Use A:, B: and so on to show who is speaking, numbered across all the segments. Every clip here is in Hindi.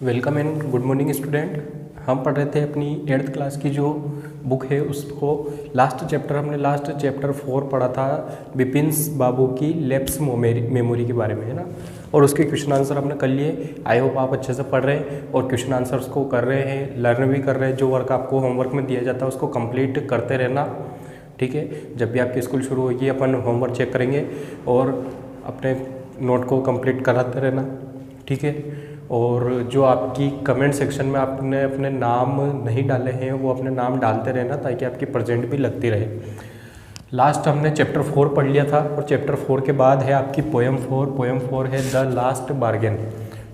A: Welcome and good morning student. हम पढ़ रहे थे अपनी 8th क्लास की जो बुक है उसको लास्ट चैप्टर 4 पढ़ा था बिपिन बाबू की लैप्स मेमोरी के बारे में, है ना। और उसके क्वेश्चन आंसर हमने कर लिए। आई होप आप अच्छे से पढ़ रहे हैं और क्वेश्चन आंसर्स को कर रहे हैं, लर्न भी कर रहे हैं। जो वर्क आपको होमवर्क में दिया जाता है उसको कंप्लीट करते रहना, ठीक है। जब भी आपकी स्कूल शुरू होगी अपन होमवर्क चेक करेंगे और अपने नोट को कंप्लीट कराते रहना, ठीक है। और जो आपकी कमेंट सेक्शन में आपने अपने नाम नहीं डाले हैं वो अपने नाम डालते रहना ताकि आपकी प्रेजेंट भी लगती रहे। लास्ट हमने चैप्टर 4 पढ़ लिया था और चैप्टर 4 के बाद है आपकी पोएम 4 है द लास्ट बार्गेन,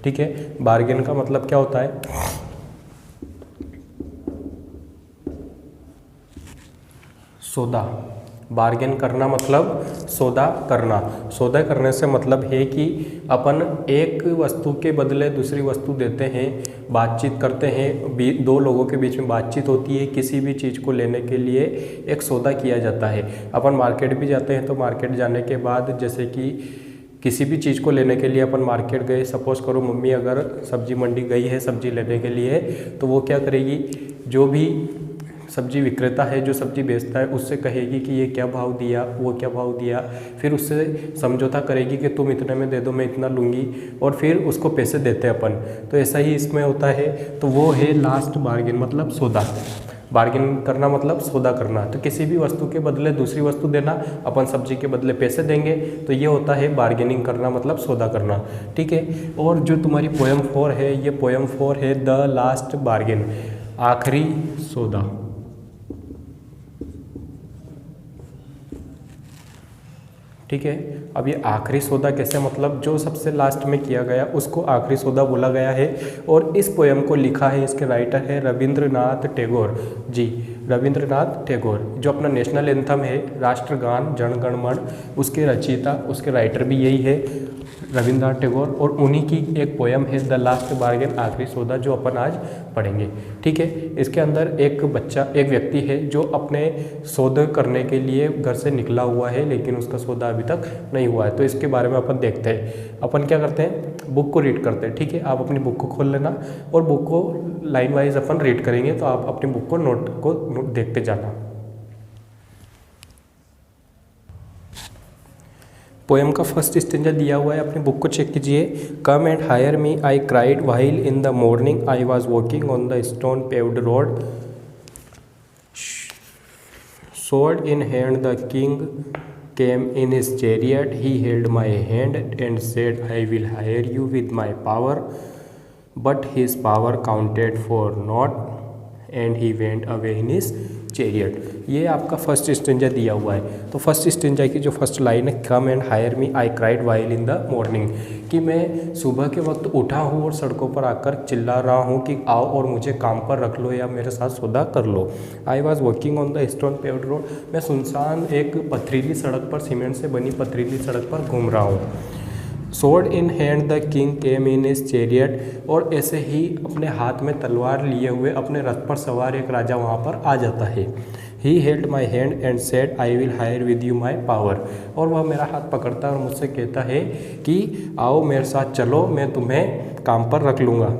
A: ठीक है। बार्गेन का मतलब क्या होता है? सौदा। बार्गेन करना मतलब सौदा करना। सौदा करने से मतलब है कि अपन एक वस्तु के बदले दूसरी वस्तु देते हैं, बातचीत करते हैं, दो लोगों के बीच में बातचीत होती है। किसी भी चीज़ को लेने के लिए एक सौदा किया जाता है। अपन मार्केट भी जाते हैं तो मार्केट जाने के बाद जैसे कि किसी भी चीज़ को लेने के लिए अपन मार्केट गए, सपोज़ करो मम्मी अगर सब्जी मंडी गई है सब्जी लेने के लिए, तो वो क्या करेगी, जो भी सब्जी विक्रेता है जो सब्जी बेचता है उससे कहेगी कि ये क्या भाव दिया, वो क्या भाव दिया, फिर उससे समझौता करेगी कि तुम इतने में दे दो मैं इतना लूँगी, और फिर उसको पैसे देते हैं अपन। तो ऐसा ही इसमें होता है। तो वो है लास्ट बार्गेन मतलब सौदा। बार्गेन करना मतलब सौदा करना। तो किसी भी वस्तु के बदले दूसरी वस्तु देना, अपन सब्जी के बदले पैसे देंगे, तो ये होता है बार्गेनिंग करना मतलब सौदा करना, ठीक है। और जो तुम्हारी पोएम 4 है, ये पोएम 4 है द लास्ट बार्गेन, आखिरी सौदा, ठीक है। अब ये आखिरी सौदा कैसे, मतलब जो सबसे लास्ट में किया गया उसको आखिरी सौदा बोला गया है। और इस पोएम को लिखा है, इसके राइटर है रविंद्रनाथ टैगोर जी, रविंद्रनाथ टैगोर। जो अपना नेशनल एंथम है राष्ट्रगान जन गण मन, उसके रचयिता उसके राइटर भी यही है रविंद्रनाथ टैगोर। और उन्हीं की एक पोएम है द लास्ट बार्गेन आखिरी सौदा, जो अपन आज पढ़ेंगे, ठीक है। इसके अंदर एक व्यक्ति है जो अपने सौदे करने के लिए घर से निकला हुआ है लेकिन उसका सौदा अभी तक नहीं हुआ है। तो इसके बारे में अपन देखते हैं। अपन क्या करते हैं, बुक को रीड करते हैं, ठीक है। आप अपनी बुक को खोल लेना और बुक को लाइन वाइज अपन रीड करेंगे, तो आप अपनी बुक को नोट देखते जाना। पोएम का फर्स्ट स्टेंजा दिया हुआ है, अपनी बुक को चेक कीजिए। Come and hire me I cried while in the morning I was walking on the stone paved road, sword in hand the king came in his chariot, he held my hand and said, I will hire you with my power, but his power counted for naught and he went away in his chariot। ये आपका फर्स्ट स्टेंजा दिया हुआ है। तो फर्स्ट स्टेंजा की जो फर्स्ट लाइन है, come and hire me I cried while in the morning, कि मैं सुबह के वक्त उठा हूँ और सड़कों पर आकर चिल्ला रहा हूँ कि आओ और मुझे काम पर रख लो या मेरे साथ सौदा कर लो। I was walking on the stone paved road, मैं सुनसान एक पथरीली सड़क पर, सीमेंट से बनी पथरीली सड़क पर घूम रहा हूँ। Sword in hand the king came in his chariot, और ऐसे ही अपने हाथ में तलवार लिए हुए अपने रथ पर सवार एक राजा वहाँ पर आ जाता है। He held my hand and said I will hire with you my power, और वह मेरा हाथ पकड़ता है और मुझसे कहता है कि आओ मेरे साथ चलो, मैं तुम्हें काम पर रख लूँगा।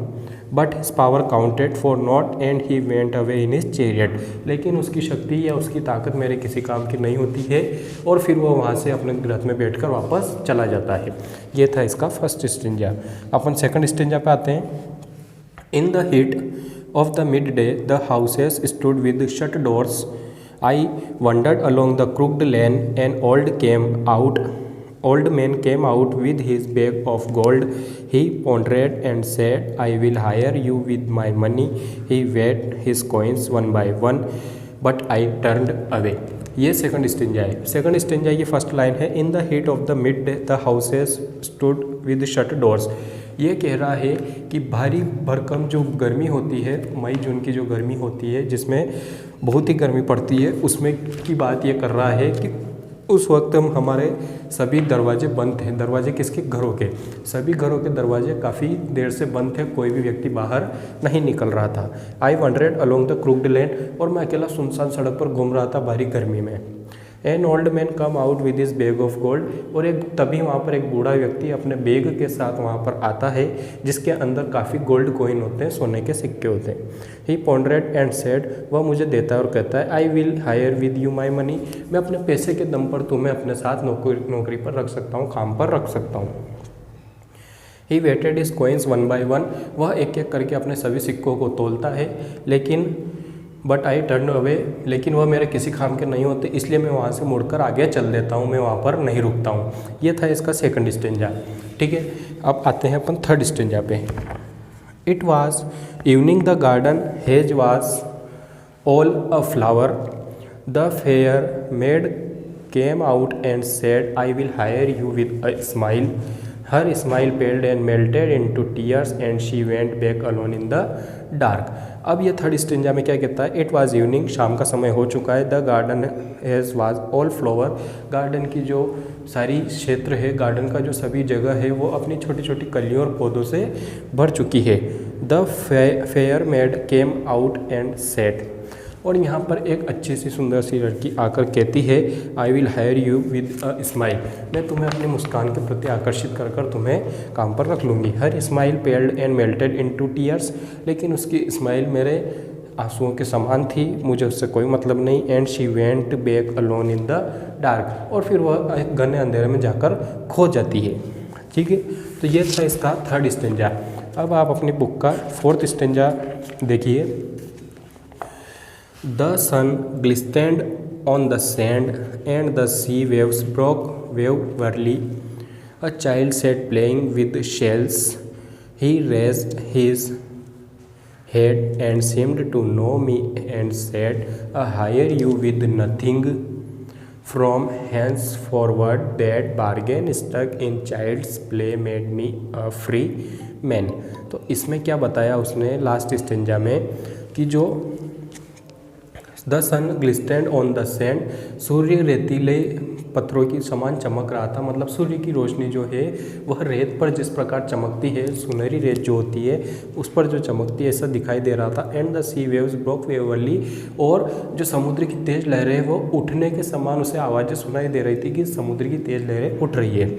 A: But his power counted for not and he went away in his chariot, लेकिन उसकी शक्ति या उसकी ताकत मेरे किसी काम की नहीं होती है, और फिर वो वहाँ से अपने रथ में बैठकर वापस चला जाता है। ये था इसका फर्स्ट स्टेंजा। अपन सेकंड स्टेंजा पे आते हैं। In the heat of the midday the houses stood with shut doors, I wandered along the crooked lane, an old man came out with his bag of gold, he pondered and said, I will hire you with my money, he weighed his coins one by one, but I turned away। ये सेकंड स्टेंजा है। सेकंड स्टेंजा की फर्स्ट लाइन है, इन the heat of the midday the houses stood with shut doors. ये कह रहा है कि भारी भरकम जो गर्मी होती है, मई जून की जो गर्मी होती है जिसमें बहुत ही गर्मी पड़ती है, उसमें की बात ये कर रहा है कि उस वक्त हम हमारे सभी दरवाजे बंद थे। दरवाजे किसके? घरों के। सभी घरों के दरवाजे काफ़ी देर से बंद थे, कोई भी व्यक्ति बाहर नहीं निकल रहा था। आई वंडरेड अलोंग द क्रूक्ड लेन, और मैं अकेला सुनसान सड़क पर घूम रहा था भारी गर्मी में। An old man come out with his bag of gold, और एक तभी वहाँ पर एक बूढ़ा व्यक्ति अपने बैग के साथ वहाँ पर आता है जिसके अंदर काफ़ी गोल्ड कॉइन होते हैं, सोने के सिक्के होते हैं। ही पॉन्डरेड एंड सेड, वह मुझे देता है और कहता है, I will hire with you my money, मैं अपने पैसे के दम पर तुम्हें अपने साथ नौकरी पर रख सकता हूँ, काम पर रख सकता हूँ। He waited his coins one by one, वह एक एक करके अपने सभी सिक्कों को तोलता है, लेकिन बट आई टर्न अवे, लेकिन वह मेरे किसी काम के नहीं होते, इसलिए मैं वहाँ से मुड़कर आगे चल देता हूँ, मैं वहाँ पर नहीं रुकता हूँ। ये था इसका सेकंड स्टेंजा। ठीक है, अब आते हैं अपन थर्ड स्टेंजा पे। It was evening, the garden hedge was all a flower, the fair made came out and said, I will hire you with a smile, her smile पेल्ड and melted into tears and she went back alone in the dark. अब ये थर्ड स्टेंजा में क्या कहता है, इट वाज इवनिंग, शाम का समय हो चुका है, the garden has was all flower, garden की जो सारी क्षेत्र है, गार्डन का जो सभी जगह है वो अपनी छोटी छोटी कलियों और पौधों से भर चुकी है। The fair made came out and said, और यहाँ पर एक अच्छी सी सुंदर सी लड़की आकर कहती है, I will hire you with a smile, मैं तुम्हें अपनी मुस्कान के प्रति आकर्षित कर कर तुम्हें काम पर रख लूँगी। Her smile पेल्ड and melted into tears, लेकिन उसकी स्माइल मेरे आंसुओं के समान थी, मुझे उससे कोई मतलब नहीं। And she went back alone in the dark, और फिर वह एक घने अंधेरे में जाकर खो जाती है। ठीक है, तो ये था इसका थर्ड स्टेंजा। अब आप अपनी बुक का फोर्थ स्टेंजा देखिए। The sun glistened on the sand and the sea waves broke waveringly. A child sat playing with shells. He raised his head and seemed to know me and said, I hire you with nothing. From henceforward that bargain stuck in child's play made me a free man. तो इसमें क्या बताया उसने लास्ट स्टेंजा में कि जो the sun glistened on the sand, सूर्य रेतीले पत्थरों की समान चमक रहा था, मतलब सूर्य की रोशनी जो है वह रेत पर जिस प्रकार चमकती है, सुनहरी रेत जो होती है उस पर जो चमकती है, ऐसा दिखाई दे रहा था। And the sea waves broke वेवरली, और जो समुद्र की तेज लहरें वो उठने के समान उसे आवाज़ें सुनाई दे रही थी कि समुद्र की तेज लहरें उठ रही है।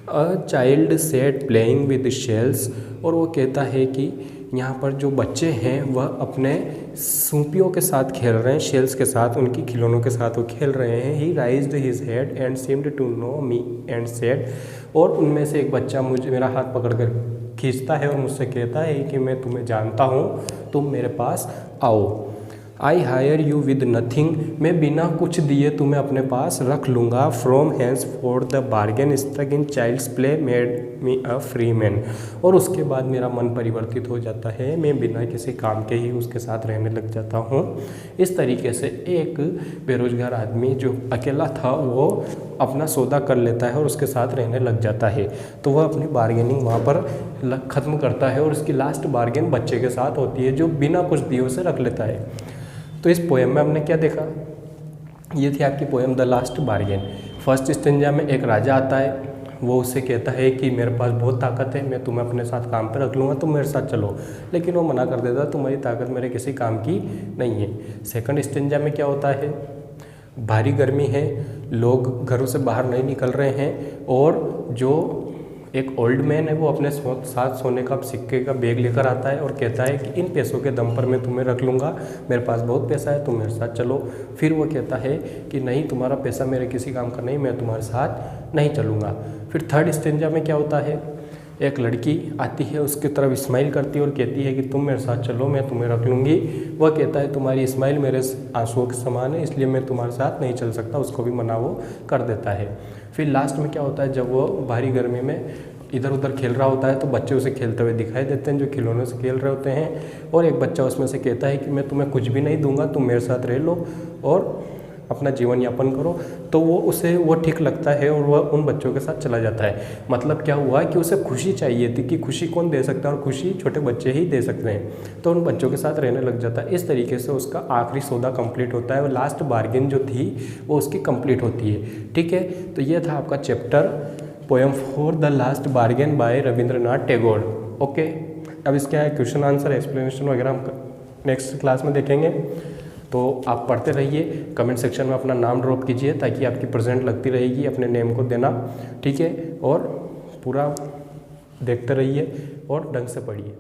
A: A child set playing with shells, और वो कहता है कि यहाँ पर जो बच्चे हैं वह अपने सूपियों के साथ खेल रहे हैं, शेल्स के साथ, उनकी खिलौनों के साथ वो खेल रहे हैं। He raised his head and seemed to know me and said, और उनमें से एक बच्चा मुझे मेरा हाथ पकड़कर खींचता है और मुझसे कहता है कि मैं तुम्हें जानता हूँ, तुम मेरे पास आओ। I hire you with nothing, मैं बिना कुछ दिए तुम्हें अपने पास रख लूँगा। From thence forward the bargain struck in child's play made me a free man, और उसके बाद मेरा मन परिवर्तित हो जाता है, मैं बिना किसी काम के ही उसके साथ रहने लग जाता हूँ। इस तरीके से एक बेरोजगार आदमी जो अकेला था वो अपना सौदा कर लेता है और उसके साथ रहने लग जाता है। तो वह अपनी बार्गेनिंग वहाँ पर ख़त्म करता है और उसकी लास्ट बार्गेन बच्चे के साथ होती है जो बिना कुछ दिए उसे रख लेता है। तो इस पोएम में हमने क्या देखा, ये थी आपकी poem the last bargain. First stanza में एक राजा आता है, वो उससे कहता है कि मेरे पास बहुत ताकत है, मैं तुम्हें अपने साथ काम पे रख लूँगा, तुम मेरे साथ चलो, लेकिन वो मना कर देता, तुम्हारी ताकत मेरे किसी काम की नहीं है। सेकंड स्टेंजा में क्या होता है, भारी गर्मी है, लोग घरों से बाहर नहीं निकल रहे हैं, और जो एक ओल्ड मैन है वो अपने साथ सोने का सिक्के का बैग लेकर आता है और कहता है कि इन पैसों के दम पर मैं तुम्हें रख लूँगा, मेरे पास बहुत पैसा है, तुम मेरे साथ चलो। फिर वो कहता है कि नहीं, तुम्हारा पैसा मेरे किसी काम का नहीं, मैं तुम्हारे साथ नहीं चलूँगा। फिर थर्ड स्टेंजा में क्या होता है, एक लड़की आती है, उसकी तरफ स्माइल करती है और कहती है कि तुम मेरे साथ चलो, मैं तुम्हें रख लूँगी। वह कहता है तुम्हारी स्माइल मेरे आंसुओं के समान है, इसलिए मैं तुम्हारे साथ नहीं चल सकता, उसको भी मना वो कर देता है। फिर लास्ट में क्या होता है, जब वो भारी गर्मी में इधर उधर खेल रहा होता है तो बच्चे उसे खेलते हुए दिखाई देते हैं जो खिलौनों से खेल रहे होते हैं, और एक बच्चा उसमें से कहता है कि मैं तुम्हें कुछ भी नहीं दूंगा, तुम मेरे साथ रह लो और अपना जीवन यापन करो। तो वो ठीक लगता है और वह उन बच्चों के साथ चला जाता है। मतलब क्या हुआ कि उसे खुशी चाहिए थी, कि खुशी कौन दे सकता है और खुशी छोटे बच्चे ही दे सकते हैं, तो उन बच्चों के साथ रहने लग जाता है। इस तरीके से उसका आखिरी सौदा कंप्लीट होता है और लास्ट बार्गेन जो थी वो उसकी कंप्लीट होती है। ठीक है, तो ये था आपका chapter poem for the last bargain by Rabindranath Tagore. Okay, अब इसके क्वेश्चन आंसर एक्सप्लेनेशन वगैरह हम नेक्स्ट क्लास में देखेंगे। तो आप पढ़ते रहिए, कमेंट सेक्शन में अपना नाम ड्रॉप कीजिए ताकि आपकी प्रेजेंट लगती रहेगी, अपने नेम को देना, ठीक है। और पूरा देखते रहिए और ढंग से पढ़िए।